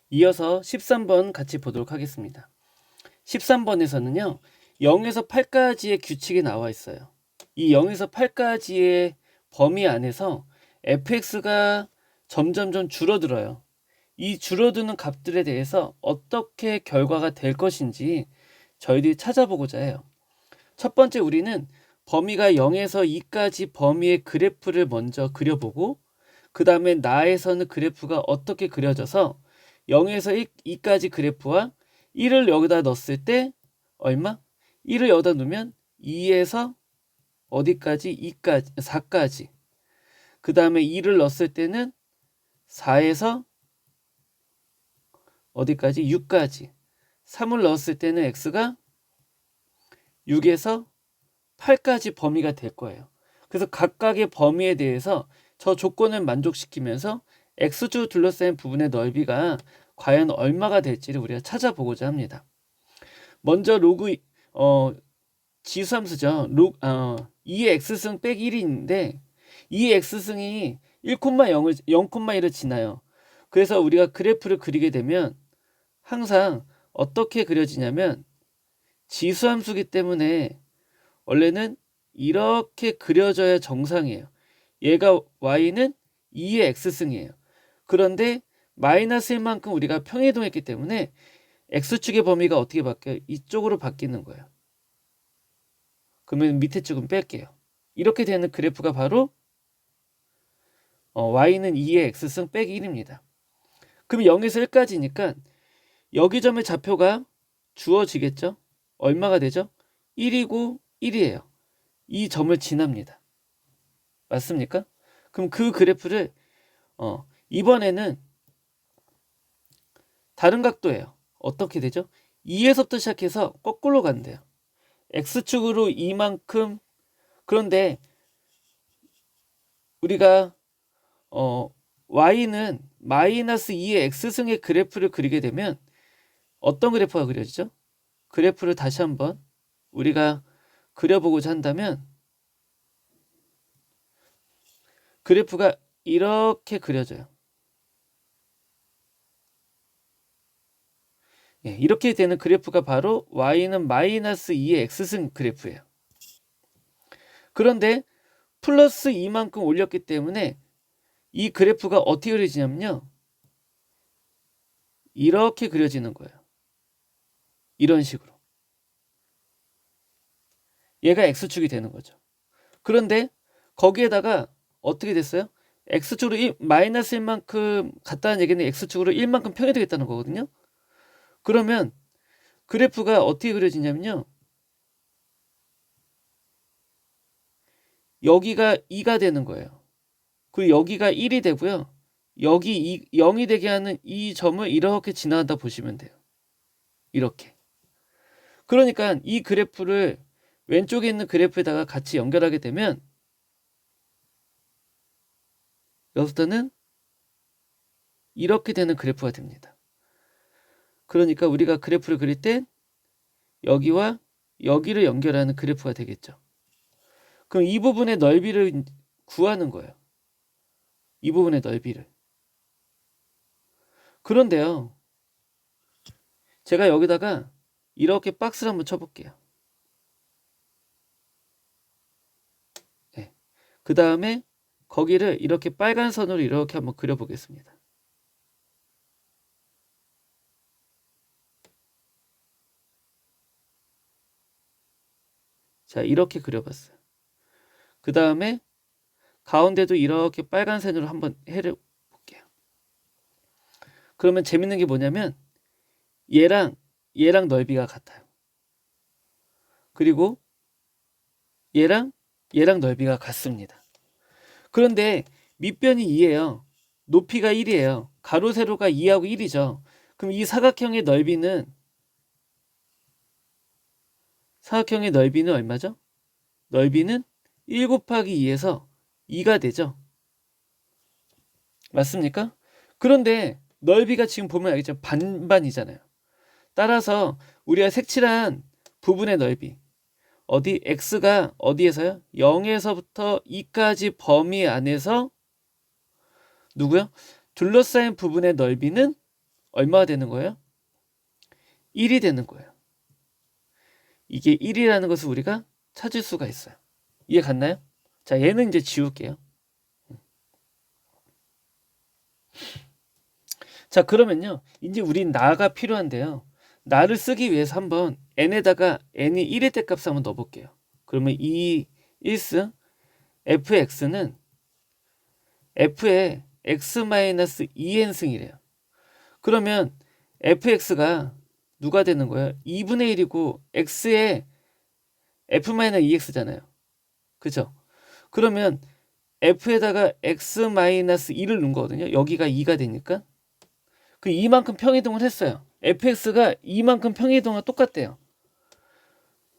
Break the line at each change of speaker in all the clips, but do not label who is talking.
이어서 13번 같이 보도록 하겠습니다. 13번에서는요. 0에서 8까지의 규칙이 나와 있어요. 이 0에서 8까지의 범위 안에서 fx가 점점점 줄어들어요. 이 줄어드는 값들에 대해서 어떻게 결과가 될 것인지 저희들이 찾아보고자 해요. 첫 번째 우리는 범위가 0에서 2까지 범위의 그래프를 먼저 그려보고 그 다음에 나에서는 그래프가 어떻게 그려져서 0에서 2까지 그래프와 1을 여기다 넣었을 때 얼마? 1을 여기다 넣으면 2에서 어디까지? 2까지, 4까지. 그 다음에 2를 넣었을 때는 4에서 어디까지? 6까지. 3을 넣었을 때는 x가 6에서 8까지 범위가 될 거예요. 그래서 각각의 범위에 대해서 저 조건을 만족시키면서 x축 둘러싸인 부분의 넓이가 과연 얼마가 될지를 우리가 찾아보고자 합니다. 먼저 지수함수죠. 2의 x승 빼기 1인데 2의 x승이 0,1을 지나요. 그래서 우리가 그래프를 그리게 되면 항상 어떻게 그려지냐면 지수함수기 때문에 원래는 이렇게 그려져야 정상이에요. 얘가 y는 2의 x승이에요. 그런데 마이너스 1만큼 우리가 평이동했기 때문에 x축의 범위가 어떻게 바뀌어요? 이쪽으로 바뀌는 거예요. 그러면 밑에 쪽은 뺄게요. 이렇게 되는 그래프가 바로 y는 2의 x승 빼기 1입니다. 그럼 0에서 1까지니까 여기 점의 좌표가 주어지겠죠? 얼마가 되죠? 1이고 1이에요. 이 점을 지납니다. 맞습니까? 그럼 그 그래프를 이번에는 다른 각도예요. 어떻게 되죠? 2에서부터 시작해서 거꾸로 간대요. x축으로 이만큼. 그런데 우리가 y는 마이너스 2의 x승의 그래프를 그리게 되면 어떤 그래프가 그려지죠? 그래프를 다시 한번 우리가 그려보고자 한다면 그래프가 이렇게 그려져요. 이렇게 되는 그래프가 바로 y는 마이너스 2의 x승 그래프예요. 그런데 플러스 2만큼 올렸기 때문에 이 그래프가 어떻게 그려지냐면요. 이렇게 그려지는 거예요. 이런 식으로. 얘가 x축이 되는 거죠. 그런데 거기에다가 어떻게 됐어요? x축으로 마이너스 1만큼 갔다는 얘기는 x축으로 1만큼 평이 되겠다는 거거든요. 그러면 그래프가 어떻게 그려지냐면요. 여기가 2가 되는 거예요. 그리고 여기가 1이 되고요. 여기 0이 되게 하는 이 점을 이렇게 지나가다 보시면 돼요. 이렇게. 그러니까 이 그래프를 왼쪽에 있는 그래프에다가 같이 연결하게 되면 여기서는 이렇게 되는 그래프가 됩니다. 그러니까 우리가 그래프를 그릴 때 여기와 여기를 연결하는 그래프가 되겠죠. 그럼 이 부분의 넓이를 구하는 거예요. 이 부분의 넓이를. 그런데요. 제가 여기다가 이렇게 박스를 한번 쳐볼게요. 네. 그 다음에 거기를 이렇게 빨간 선으로 이렇게 한번 그려보겠습니다. 자, 이렇게 그려봤어요. 그 다음에 가운데도 이렇게 빨간 선으로 한번 해볼게요. 그러면 재밌는 게 뭐냐면 얘랑 넓이가 같아요. 그리고 얘랑 넓이가 같습니다. 그런데 밑변이 2예요. 높이가 1이에요. 가로 세로가 2하고 1이죠. 그럼 이 사각형의 넓이는 얼마죠? 넓이는 1 곱하기 2에서 2가 되죠. 맞습니까? 그런데 넓이가 지금 보면 알겠죠? 반반이잖아요. 따라서 우리가 색칠한 부분의 넓이 x가 어디에서요? 0에서부터 2까지 범위 안에서 누구요? 둘러싸인 부분의 넓이는 얼마가 되는 거예요? 1이 되는 거예요. 이게 1이라는 것을 우리가 찾을 수가 있어요. 이해 갔나요? 자, 얘는 이제 지울게요. 자, 그러면요. 이제 우린 나가 필요한데요. 나를 쓰기 위해서 한번 n에다가 n이 1일 때 값을 한번 넣어볼게요. 그러면 이 1승 fx는 f의 x-2n승이래요. 그러면 fx가 누가 되는 거예요? 2분의 1이고 x의 f-2x잖아요. 그죠? 그러면 f에다가 x-2를 넣은 거거든요. 여기가 2가 되니까 그 2만큼 평이동을 했어요. fx가 2만큼 평이동과 똑같대요.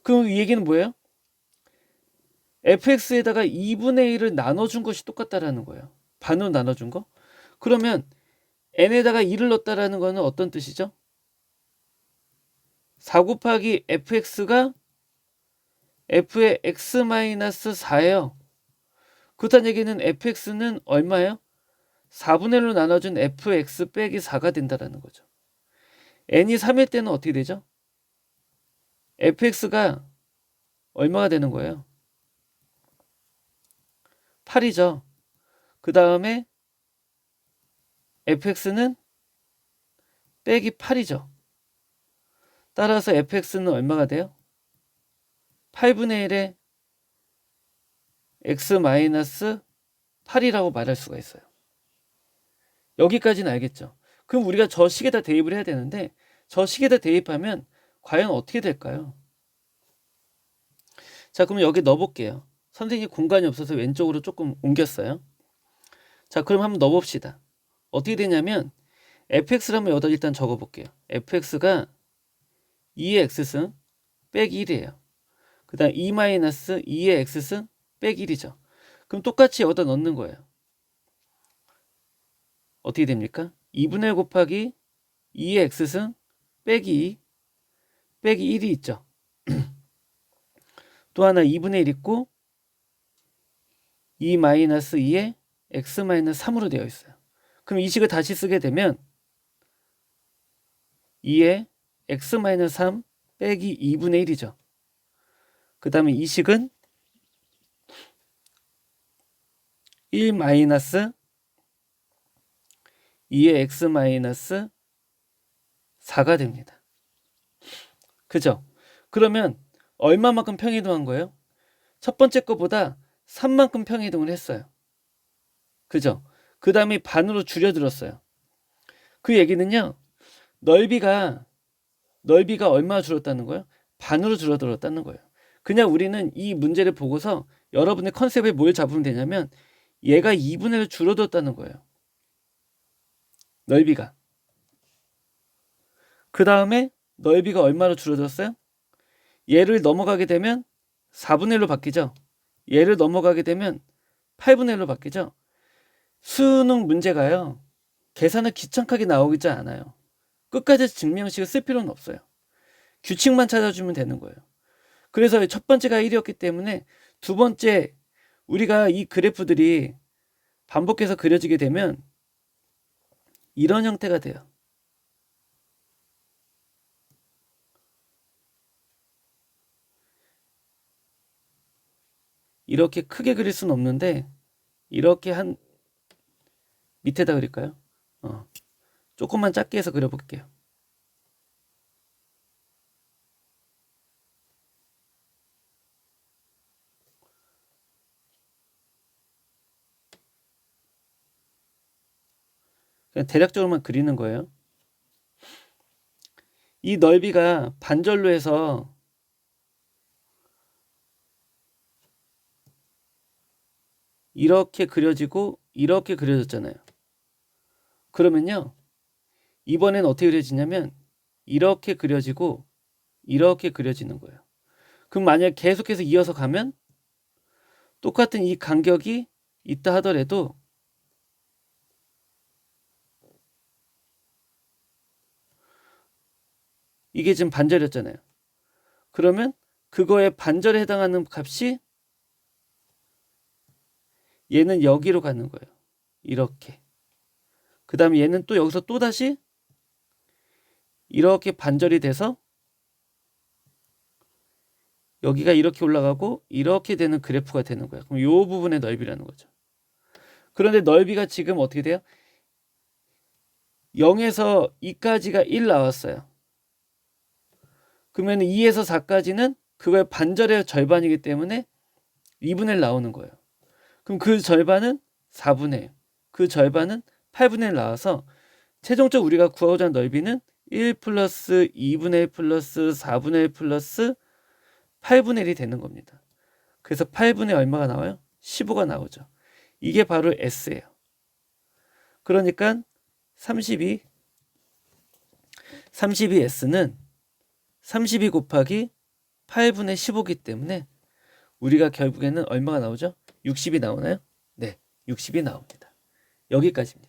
그럼 이 얘기는 뭐예요? fx에다가 2분의 1을 나눠준 것이 똑같다라는 거예요. 반으로 나눠준 거. 그러면 n에다가 2를 넣었다라는 거는 어떤 뜻이죠? 4 곱하기 fx가 f의 x-4예요. 그렇다는 얘기는 fx는 얼마예요? 4분의 1로 나눠준 fx 빼기 4가 된다라는 거죠. n이 3일 때는 어떻게 되죠? fx가 얼마가 되는 거예요? 8이죠. 그 다음에 fx는 빼기 8이죠. 따라서 fx는 얼마가 돼요? 8분의 1에 x-8이라고 말할 수가 있어요. 여기까지는 알겠죠? 그럼 우리가 저 식에다 대입을 해야 되는데 저 식에다 대입하면 과연 어떻게 될까요? 자, 그럼 여기 넣어볼게요. 선생님이 공간이 없어서 왼쪽으로 조금 옮겼어요. 자, 그럼 한번 넣어봅시다. 어떻게 되냐면 fx를 한번 여기다 일단 적어볼게요. fx가 2의 x승 빼기 1이에요. 그 다음 2-2의 x승 빼기 1이죠. 그럼 똑같이 여기다 넣는 거예요. 어떻게 됩니까? 2분의 1 곱하기 2의 x승 빼기 2 빼기 1이 있죠. 또 하나 2분의 1 있고 2-2의 x-3으로 되어 있어요. 그럼 이 식을 다시 쓰게 되면 2의 x-3 빼기 2분의 1이죠. 그 다음에 이 식은 1-2의 x-4가 됩니다. 그죠? 그러면 얼마만큼 평이동한 거예요? 첫 번째 거보다 3만큼 평이동을 했어요. 그죠? 그 다음에 반으로 줄여들었어요. 그 얘기는요. 넓이가 얼마 줄었다는 거예요? 반으로 줄어들었다는 거예요. 그냥 우리는 이 문제를 보고서 여러분의 컨셉에 뭘 잡으면 되냐면 얘가 2분의 1 줄어들었다는 거예요. 넓이가. 그 다음에 넓이가 얼마로 줄어들었어요? 얘를 넘어가게 되면 4분의 1로 바뀌죠. 얘를 넘어가게 되면 8분의 1로 바뀌죠. 수능 문제가요. 계산을 귀찮게 나오지 않아요. 끝까지 증명식을 쓸 필요는 없어요. 규칙만 찾아주면 되는 거예요. 그래서 첫 번째가 1이었기 때문에 두 번째 우리가 이 그래프들이 반복해서 그려지게 되면 이런 형태가 돼요. 이렇게 크게 그릴 수는 없는데 이렇게 한 밑에다 그릴까요? 조금만 작게 해서 그려볼게요. 그냥 대략적으로만 그리는 거예요. 이 넓이가 반절로 해서 이렇게 그려지고 이렇게 그려졌잖아요. 그러면요. 이번엔 어떻게 그려지냐면 이렇게 그려지고 이렇게 그려지는 거예요. 그럼 만약 계속해서 이어서 가면 똑같은 이 간격이 있다 하더라도 이게 지금 반절이었잖아요. 그러면 그거에 반절에 해당하는 값이 얘는 여기로 가는 거예요. 이렇게. 그 다음에 얘는 또 여기서 또 다시 이렇게 반절이 돼서 여기가 이렇게 올라가고 이렇게 되는 그래프가 되는 거야. 그럼 이 부분의 넓이라는 거죠. 그런데 넓이가 지금 어떻게 돼요? 0에서 2까지가 1 나왔어요. 그러면 2에서 4까지는 그거의 반절의 절반이기 때문에 2분의 1 나오는 거예요. 그럼 그 절반은 4분의 1, 그 절반은 8분의 1 나와서 최종적으로 우리가 구하고자 하는 넓이는 1 플러스 2분의 1 플러스 4분의 1 플러스 8분의 1이 되는 겁니다. 그래서 8분의 얼마가 나와요? 15가 나오죠. 이게 바로 S예요. 그러니까 32S는 32 곱하기 8분의 15이기 때문에 우리가 결국에는 얼마가 나오죠? 60이 나오나요? 네, 60이 나옵니다. 여기까지입니다.